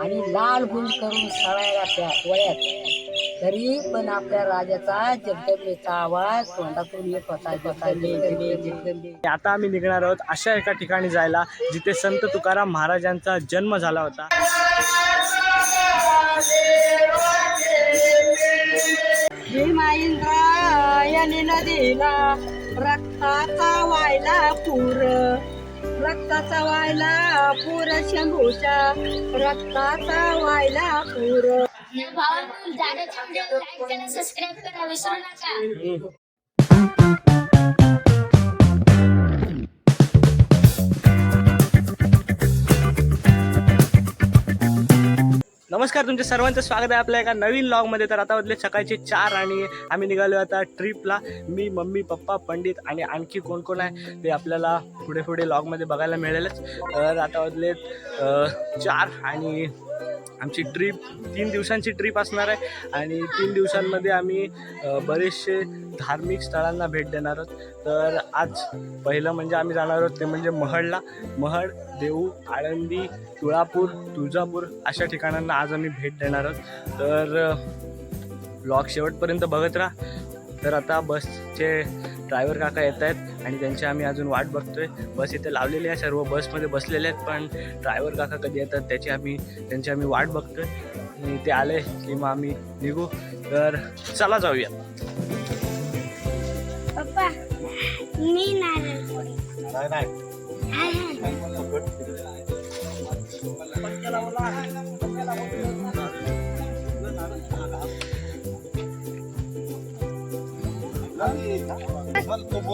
आणि लाल गुंज करून सळायला त्या वळ्यात, तरी पण आपल्या राजाचा जगदंबेचा आवाज तोंडातून येत होता, जगदंबे जगदंबे जगदंबे. आता आम्ही निघणार आहोत अशा एका ठिकाणी जायला जिथे संत तुकाराम महाराजांचा जन्म झाला होता. भीमा इंद्रायणी नदीला रक्ताचा वायला पूर, रक्ताचा वायला पूर, शंभूच्या रक्ताचा वायला पूर. भावांनो, जादा थांबले, लाईक करा, सबस्क्राईब करा, विसरू नका. नमस्कार, तुमच्या सर्वांचं स्वागत आहे आपल्या एका नवीन व्लॉगमध्ये. तर आता वाजले सकाळचे 4 आणि आम्ही निघालो आता ट्रिपला. मी, मम्मी, पप्पा, पंडित आणि आणखी कोण कोण आहे ते आपल्याला पुढे पुढे व्लॉगमध्ये बघायला मिळेलच. तर आता वाजले 4 आणि आमची ट्रिप 3 दिवसांची ट्रिप असणार आहे आणि 3 दिवसांमध्ये आम्ही बरेचसे धार्मिक स्थळांना भेट देणार आहोत. तर आज पहिलं म्हणजे आम्ही जाणार आहोत ते म्हणजे महडला. महड, देऊ, आळंदी, तुळापूर, तुळजापूर अशा ठिकाणांना आज आम्ही भेट देणार आहोत. तर व्लॉग शेवटपर्यंत बघत राहा. तर आता बसचे ड्रायव्हर काका येत आहेत आणि त्यांची आम्ही अजून वाट बघतोय. बस इथे लावलेली आहे, सर्व बसमध्ये बसलेले आहेत, पण ड्रायव्हर काका कधी येतात त्यांची आम्ही वाट बघतोय. आणि ते आले की मग आम्ही निघू. तर चला जाऊया. पप्पा, मी नारळ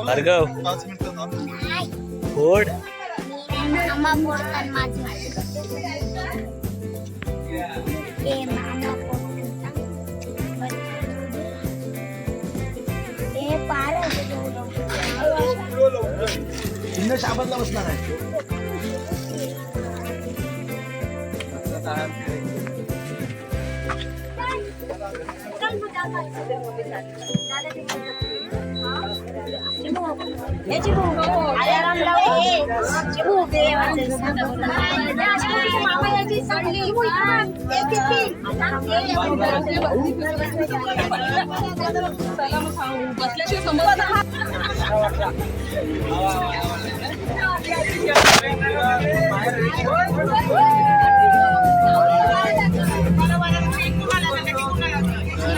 भार्गव फोड मामा बोलतात माझं. ए मामा बोलतात ए पार चिन्ह शाबातला बसणार आहे.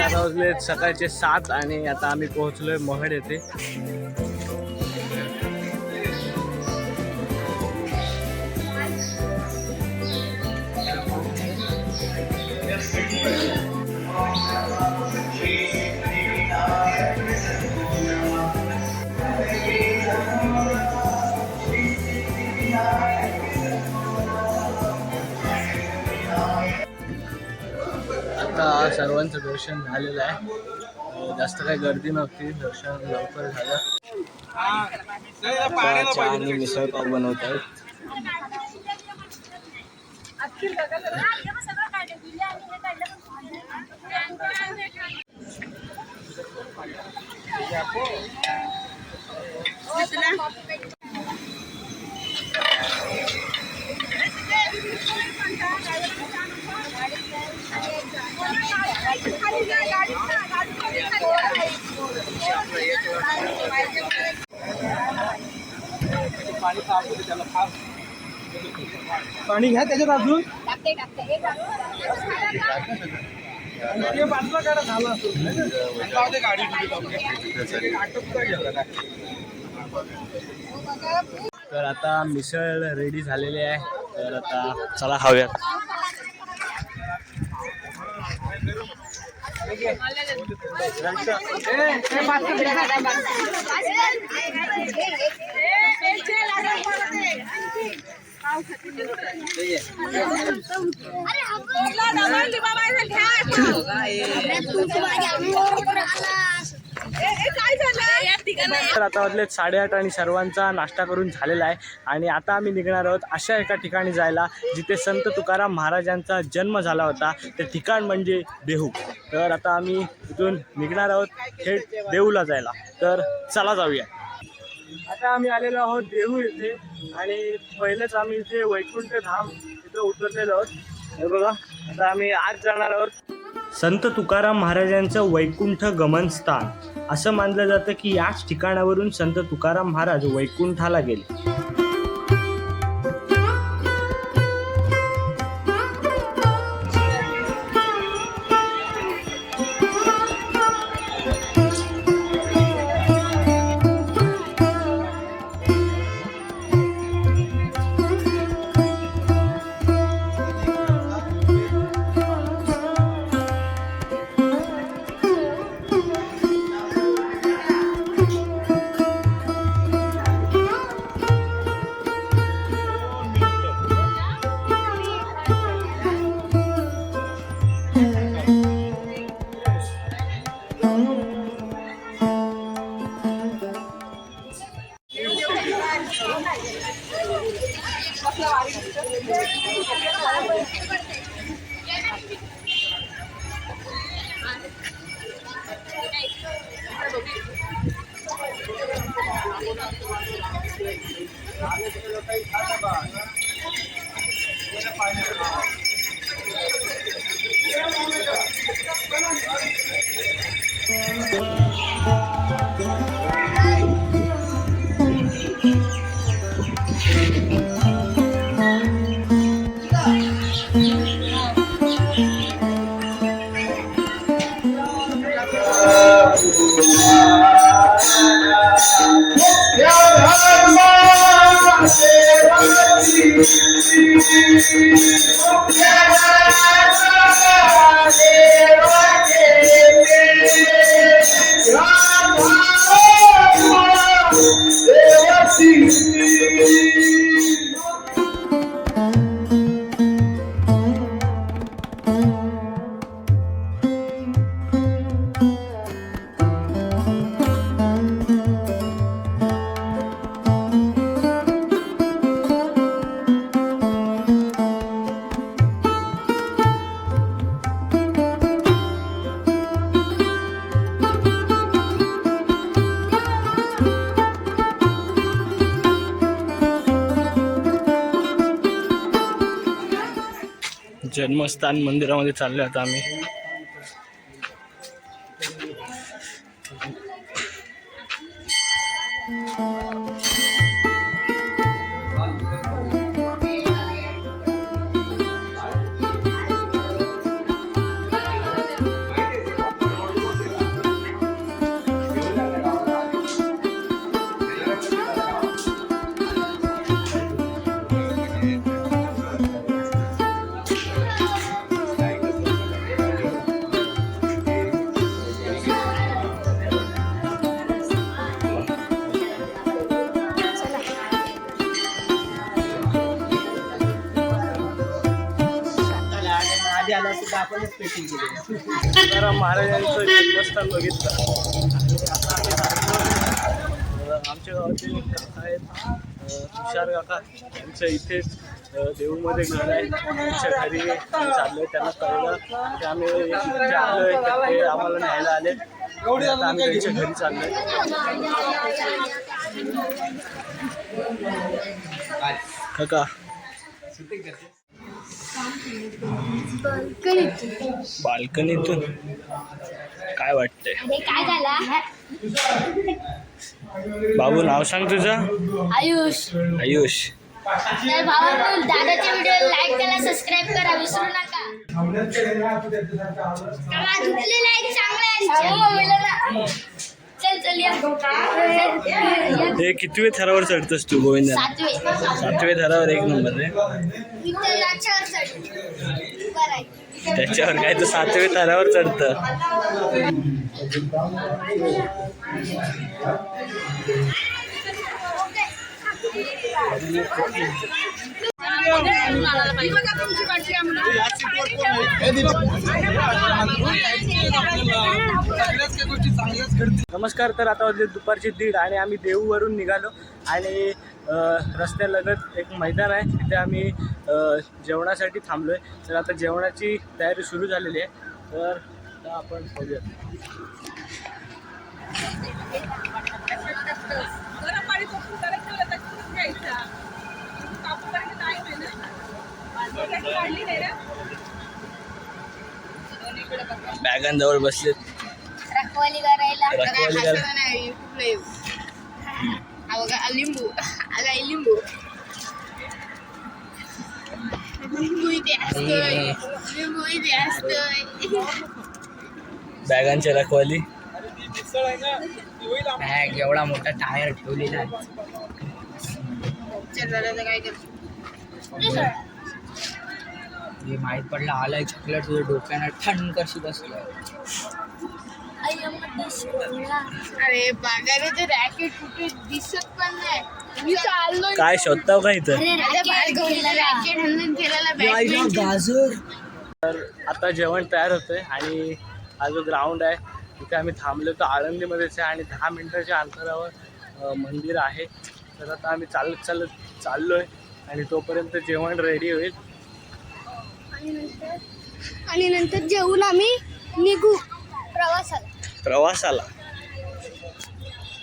आता वाजले सकाळचे 7 आणि आता आम्ही पोहोचलोय महड येथे. आता सर्वांचं दर्शन झालेलं आहे. जास्त काही गर्दी नव्हती, दर्शन लवकर झालं. चहा आणि मिसळपाव बनवत आहेत. पाणी घ्या त्याच्यात अजून तर आता मिसळ रेडी झालेली आहे. तर आता चला खाऊयात. तर आता वाजले 8:30 आणि सर्वांचा नाश्ता करून झालेला आहे आणि आता आम्ही निघणार आहोत अशा एका ठिकाणी जायला जिथे संत तुकाराम महाराजांचा जन्म झाला होता. ते ठिकाण म्हणजे देहू. तर आता आम्ही इथून निघणार आहोत थेट देहूला जायला. तर चला जाऊया. आता आम्ही आलेलो आहोत देहू येथे आणि पहिलेच आम्ही इथे वैकुंठ धाम इथं उतरलेलो आहोत. हे बघा आता आम्ही आज जाणार आहोत संत तुकाराम महाराजांचं वैकुंठ गमन स्थान. असं मानलं जातं की याच ठिकाणावरून संत तुकाराम महाराज वैकुंठाला गेले. जन्मस्थान मंदिरामध्ये चाललो आता आम्ही. तुकाराम महाराजांचं जन्मस्थान बघितलं आणि आता आम्ही चाललो आमच्या गावातील काका आहेत तुषार काका, त्यांचं इथेच देऊमध्ये घर आहे. त्यांच्या घरी चाललोय. त्यांना कळलं की आम्ही इथे आलोय, ते आम्हाला न्यायला आले. आता आम्ही त्यांच्या घरी चाललोय. काका बाल्कनीतून काय वाटतंय? काय झाला? बाबू नाव सांग तुझं. आयुष. आयुष. तर भावांनो, दादाच्या व्हिडिओ लाईक करा, सबस्क्राईब करा विसरू नका. धुतलेलं आहे, चांगलं आहे. चल चल या. हे कितवे थरावर चढतोस तू गोविंदा? 7वे थरावर. एक नंबर रे. त्याच्यावर काय तर 7वे थरावर चढतं. नमस्कार. तर आता वाजले दुपारचे 1:30 आणि आम्ही देऊवरून निघालो आणि रस्त्यालगत एक मैदान आहे, तिथे आम्ही जेवणासाठी थांबलोय. तर आता जेवणाची तयारी सुरू झालेली आहे. तर आपण बघूया. बॅगांजवळ बसलेत रखवाली करायला. रखवाली करायला. लिंबू आला लिंबू लिंबू इथे असतोय. लिंबू इथे असतोय. बॅगांची रखवाली. बॅग एवढा मोठा टायर ठेवलेला आहे. काय करतो हे माहित पडलं आलाय चॉकलेट तुझ्या डोक्यानं ठण कशी बसली. अरे बागाने ते रॅकेट कुठे दिसत पण नाही. मी चाललोय काय शोधताव का इथं? रॅकेट हणून केलेला बॅट. गाजर. तर आता जेवण तयार होतंय आणि हा जो ग्राउंड आहे तिथे आम्ही थांबलो तर आळंदीमध्येच आहे आणि 10 मिनिटाच्या अंतरावर मंदिर आहे. तर आता आम्ही चाललोय आणि तोपर्यंत जेवण रेडी होईल आणि नंतर जेवून आम्ही निघू प्रवासाला.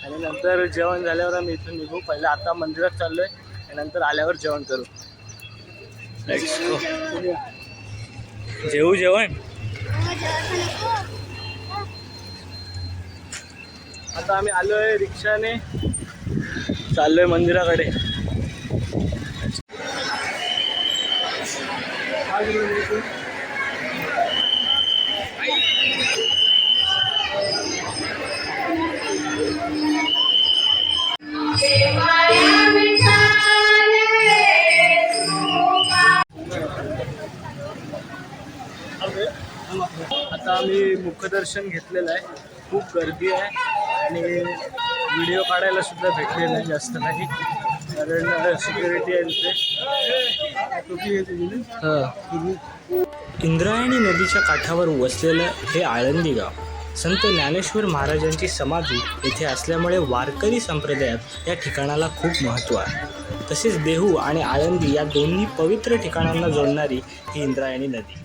आणि नंतर जेवण झाल्यावर आम्ही इथून निघू. पहिले आता मंदिरात चाललोय आणि नंतर आल्यावर जेवण करू. जेवू जेवण. आता आम्ही आलोय रिक्षाने चाललोय मंदिराकडे. आता आम्ही मुखदर्शन घेतलेलं आहे. खूप गर्दी आहे आणि व्हिडिओ काढायला सुद्धा भेटलेलं नाही जास्त काही, कारण सिक्युरिटी आहे तिथे. इंद्रायणी नदीच्या काठावर वसलेलं हे आळंदी गाव संत ज्ञानेश्वर महाराजांची समाधी येथे असल्यामुळे वारकरी संप्रदायात या ठिकाणाला खूप महत्त्व आहे. तसेच देहू आणि आळंदी या दोन्ही पवित्र ठिकाणांना जोडणारी ही इंद्रायणी नदी.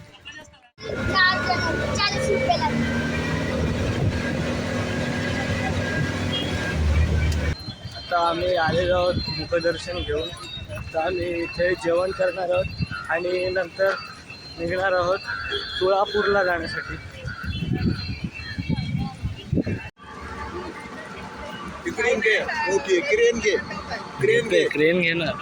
आता आम्ही आलेलो आहोत मुखदर्शन घेऊन. आता आम्ही इथे जेवण करणार आहोत आणि नंतर निघणार आहोत तुळापूरला जाण्यासाठी. क्रेन घेणार.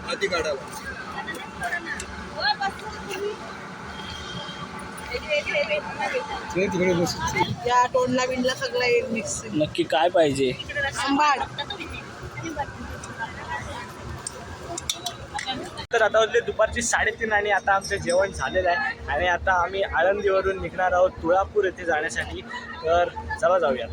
या टोनला बिनला सगळं मिक्स. नक्की काय पाहिजे? आंबाड. तर आता वाजले दुपारची 3:30 आणि आता आमचं जेवण झालेलं आहे आणि आता आम्ही आळंदीवरून निघणार आहोत तुळापूर येथे जाण्यासाठी. तर चला जाऊया.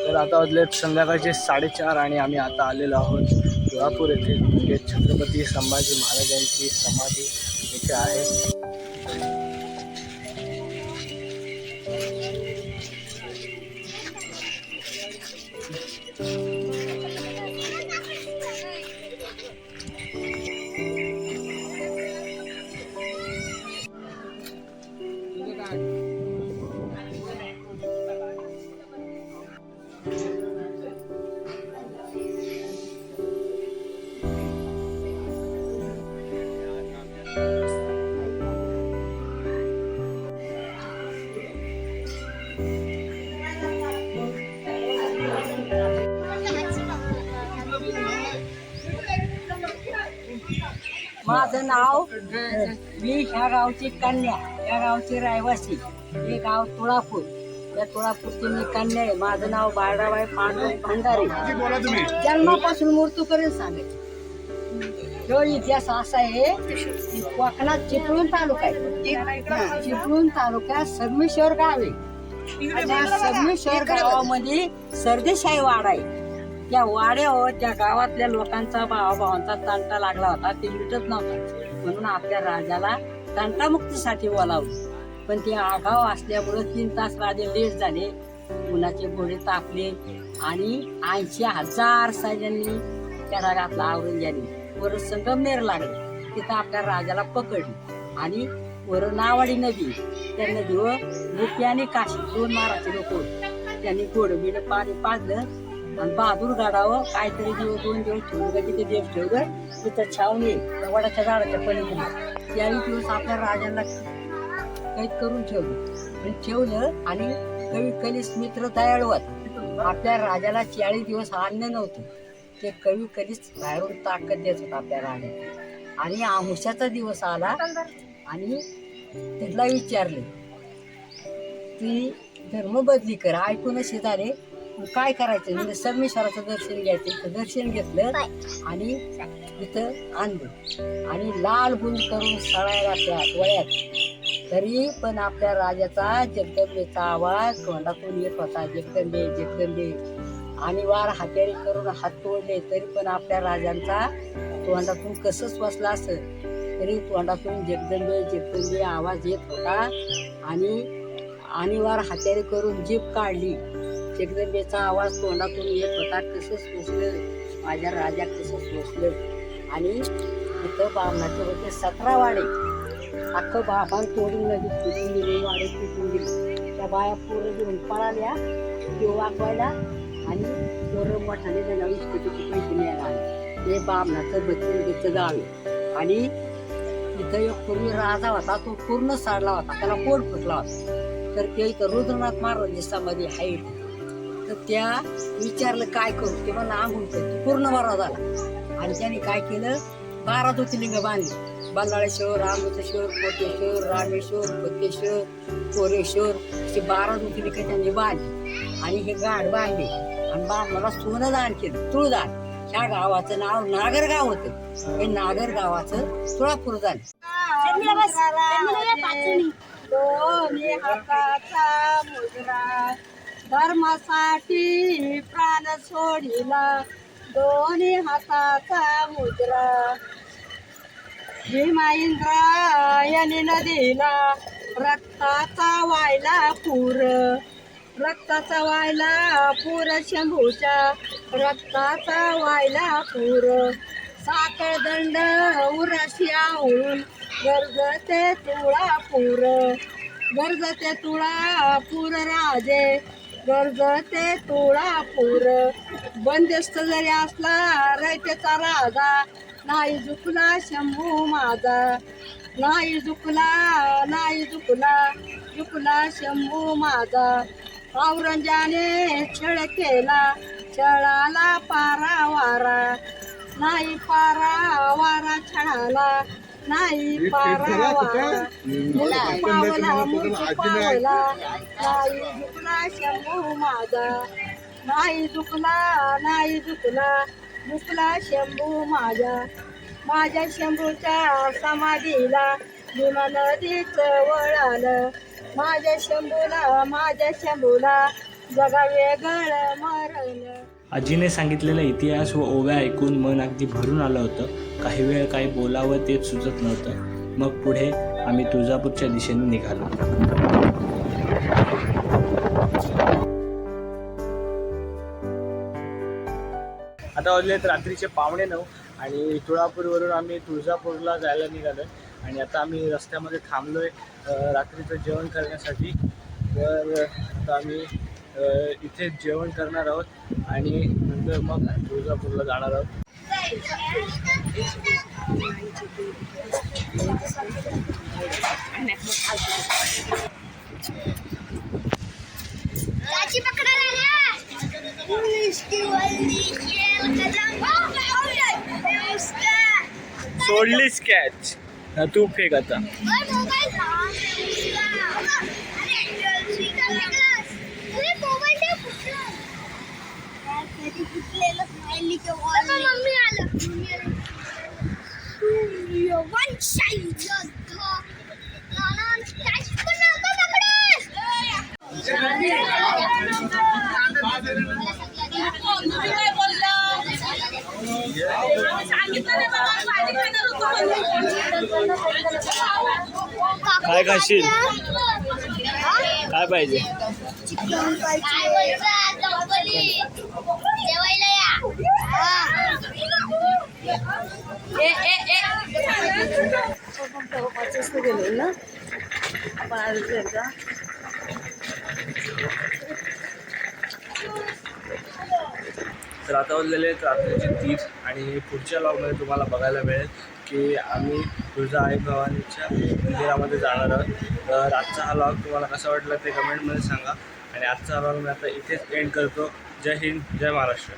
तर आता वाजले संध्याकाळचे 4:30 आणि आम्ही आता आलेलो आहोत तुळापूर येथे. म्हणजे छत्रपती संभाजी महाराजांची समाधी इथे आहे. माझं नाव, मी ह्या गावची कन्या, या गावची रहिवासी. हे गाव तुळापूर. या तुळापूरची मी कन्या आहे. माझं नाव बाळराबाई पांडुरंग भंडारे. जन्मापासून मृत्यूपर्यंत सांगेल. तो इतिहास असा आहे की कोकणात चिपळूण तालुका आहे. चिपळूण तालुक्यात सरमेश्वर गाव आहे. त्या सरमेश्वर गावामध्ये सरदेसाई वाडा आहे. त्या वाड्यावर त्या गावातल्या लोकांचा भावाभावांचा तंटा लागला होता. ते मिटत नव्हता म्हणून आपल्या राजाला तंटामुक्तीसाठी बोलावलं. पण ते आगाव असल्यामुळे 3 तास राजे लेट झाले. उन्हाचे घोडे तापले आणि 80,000 सैन्यांनी त्या रागातला आवरून गेली. वर संगमनेर लागले. तिथं आपल्या राजाला पकडली आणि वर नावाडी नदी, त्या नदीवर गोपी आणि काशी 2 महाराष्ट्र लोक होते. त्यांनी घोडं बिडं पाणी पाजलं. आणि बहादूर गाडावं काहीतरी दिवस 2 दिवस ठेवलं का तिथे दिवस ठेवलं तिथं छावणी वडाच्या झाडाच्या पलीकडे 40 दिवस आपल्या राजाला कैद करून ठेवलं आणि कवी कलिस मित्र दयाळवत आपल्या राजाला 40 दिवस अन्न नव्हतं. ते कवी कधीच बाहेरून ताकद देत होता आपल्या राजाला. आणि आमुष्याचा दिवस आला आणि त्याला विचारले की धर्म बदली कर. ऐकून असे झाले काय करायचं म्हणजे सर्वेश्वराचं दर्शन घ्यायचं. इथं दर्शन घेतलं आणि इथं आणलं आणि लाल गुंड करून सळायला त्या डोळ्यात. तरी पण आपल्या राजाचा जगदंबेचा आवाज तोंडातून येत होता, जगदंबे जगदंबे. आणि वार हातेरी करून हात तोडले तरी पण आपल्या राजांचा तोंडातून कसंच बसला असं तरी तोंडातून जगदंबे जगदंबे आवाज येत होता. आणि वार हातेरी करून जीभ काढली. जगदंबेचा आवाज तोंडातून येत होता. कसंच सोसलं माझ्या राजा, कसं सोसलं. आणि इथं बामणाचे होते 17 वाडे. अख्खं बाबान तोडून नदीत फेकून दिले, वाडे फेकून दिले. त्या बाया पोरं घेऊन पळाल्या तो वाकवायला आणि पोरं मोठाने नवीन स्थितीचे पैसे न्यायला आले. ते बामणाचं बच्चन गावे. आणि इथं एक पूर्वी राजा होता, तो पूर्ण साडला होता, त्याला पोट फुटला होता. तर ते इथं रुद्रनाथ महाराज समाधी आहे. तर त्या विचारलं काय करू, ते मला आंघोळ करतो. पूर्ण बरा झाला. आणि त्याने काय केलं 12 ज्योतिर्लिंग बांधले. बल्लाळेश्वर, अमृतेश्वर, कोटेश्वर, रामेश्वर, कोतेश्वर, कोरेश्वर असे 12 ज्योतिर्लिंग त्यांनी बांधले. आणि हे गाड बांधले आणि मला सोनं दान केलं, तुळदान. ह्या गावाचं नाव नागरगाव होतं. हे नागर गावाचं तुळापूर झालं. दोन्ही हाताचा मुजरा धर्मासाठी प्राण सोडिला. दोन्ही हाताचा मुजरा भीमा इंद्रायणी नदीला रक्ताचा वायला पूर. रक्ताचा वायला पूर शंभूच्या रक्ताचा वायला पूर. साखर दंड उराशी आवळून गरजते तुळापूर. गरजते तुळापूर राजे गरजते तुळापूर. बंदिस्त जरी असला रयतेचा राजा नाही झुकला शंभू माझा. नाही झुकला नाही झुकला झुकला शंभू माझा. औरंजाने छळ केला छळाला पारा वारा. नाही पारा वारा छळाला नाही पारा वारा. मूर्ती पावला मूर्ती पावला नाही झुकला शंभू माझा. नाही झुकला नाही झुकला झुकला शंभू माझा. माझ्या शंभूच्या समाधीला भीमा नदीचं वळालं. माझ्या शंभूला जगा वेगळं मरण. आजीने सांगितलेला इतिहास व ओव्या ऐकून मन अगदी भरून आलं होतं. काही वेळ काही बोलावं तेच सुचत नव्हतं. मग पुढे आम्ही तुळजापूरच्या दिशेने निघालो. आता वाजलेत रात्रीचे 8:45 आणि तुळापूरवरून आम्ही तुळजापूरला जायला निघालो. आणि आता आम्ही रस्त्यामध्ये थांबलो आहे रात्रीचं जेवण करण्यासाठी. तर आता आम्ही इथे जेवण करणार आहोत आणि नंतर मग तुळजापूरला जाणार आहोत. सोडलीस कॅच तू फेक आता. काय खाशील काय पाहिजे. गेलो ना आपण तर आता वाजलेले आहेत रात्रीचे 3 आणि पुढच्या लॉगमध्ये तुम्हाला बघायला मिळेल की आम्ही तुळजा आई भवानीच्या मंदिरामध्ये जाणार आहोत. तर आजचा हा लॉग तुम्हाला कसा वाटला ते कमेंटमध्ये सांगा आणि आजचा लॉग मी आता इथेच एंड करतो. जय हिंद, जय महाराष्ट्र.